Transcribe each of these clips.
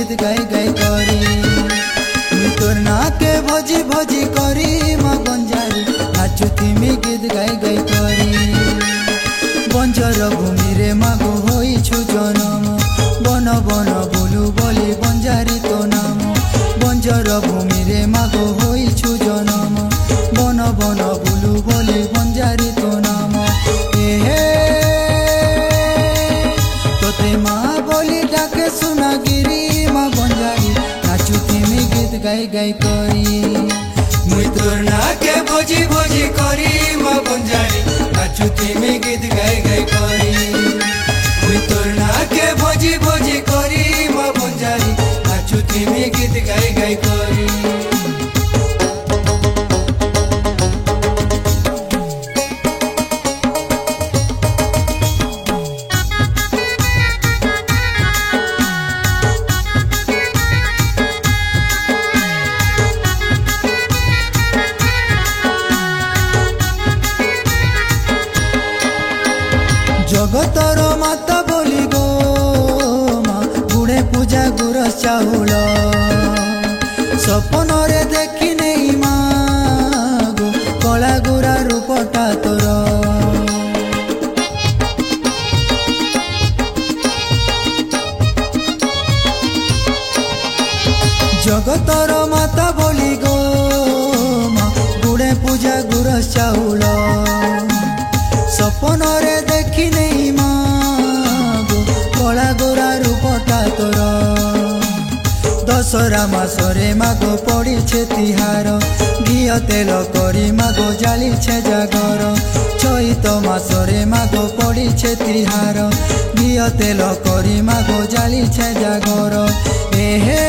गीत गाई गाई करी मुई तोर ना के भोजी भोजी करी माँ बंजारी नाचुती मी गीत गाई गाई करी बंजर भूमि रे मागो होइछु जनम बन बन बोलू बोली बंजारी तो नाम बंजर भूमि रे मागो होइछु जनम बन बन बोलू बोली बंजारी तो नाम हे तोते माँ बोली डाके सुना गिरी माँ बंजारी नाचुती मी गीत गाई गाई करी मुई तोर ना के भोजी भोजी करी माँ बंजारी नाचुती मी गीत गाई गाई करी मुई तोर ना के भोजी भोजी करी माँ बंजारी नाचुती मी गीत गाई गाई करी जगतर माता बोली गो माँ गुड़े पूजा गुरस चाउल सपन रे देखी नहीं माँ गो कला गुरा रूपटा तोर जगतर माता बोली गो माँ गुड़े पूजा गुरस चाउल सपन रे देखी नहीं मागो कला गोरा रूपटा तोर दशरा मासरे मागो पड़ी छे तिहार घी तेल करी मागो जाली छे जागर चैत मासरे मागो पड़ी छे तिहार घी तेल करी मागो जाली छे जागर हे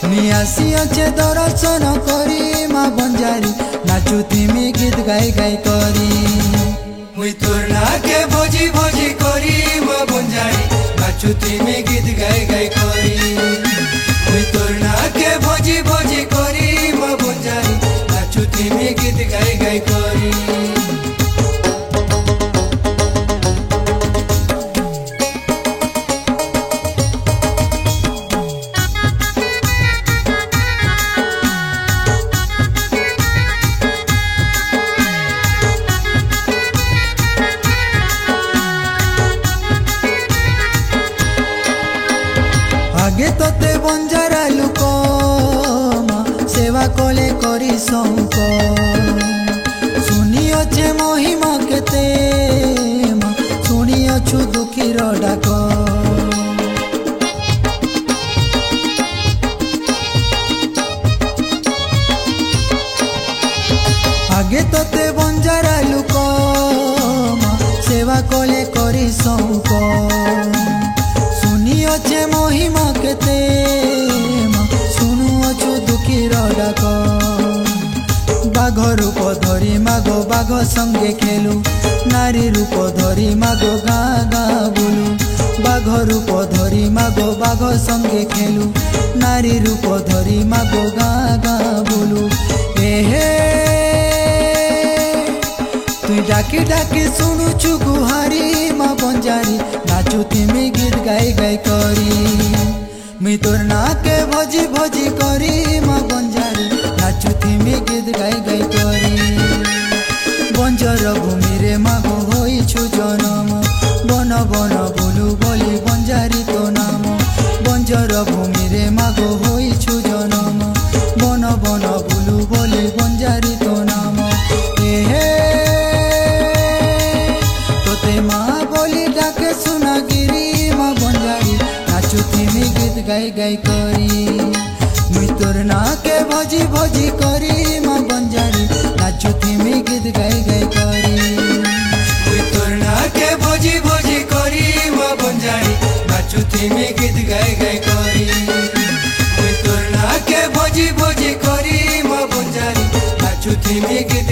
मियासी अच्छे दर्शन करी माँ बंजारी नाचुती मी गीत गाई गाई करी मुई तोर ना के भोजी भोजी करी माँ बंजारी नाचुती मी गीत गाई गाई करी मुई तोर ना के भोजी भोजी करी माँ बंजारी नाचुती मी गीत गाई गाई करी आगे तोते बंजारा लुक सेवा कले करी शौक शुनी अच्छे महिमा केते शुनी अच्छु दुखीर डाक आगे तोते बंजारा लुक सेवा कले करी शौक शुनी अच्छे महिमा केते शुणु अच्छु दुखीर डाक बाघ रूप धरी मागो बाघ संगे खेलु नारी रूप धरी मागो गाँ गाँ बोलू बाघ रूप धरी मागो बाघ संगे खेलु नारी रूप धरी मागो गाँ गाँ बोलू हे तुई डाकी डाकी शुणुछु गुहारी माँ बंजारी नाचुती मी गीत गाई गाई करी मी तोर ना के भोजी भोजी करी माँ बंजारी नाचुती मी गीत गाई गाई करी बंजर भूमि रे मागो होइछु जनम बन बन बोलू बोली बंजारी तो नाम बंजर भूमि रे मागो होइछु जनम बन बन बोलू बोली बंजारी तो नाम हे तोते माँ बोली डाके सुना गिरी माँ बंजारी नाचुती मी गीत गाई गाई करी मुई तोर ना के भोजी भोजी करी माँ बंजारी नाचुती मी गीत गाई गाई करी मुई तोर ना के भोजी भोजी करी माँ बंजारी नाचुती मी गीत गाई गाई करी मुई तोर ना के भोजी भोजी करी माँ बंजारी नाचुती मी गीत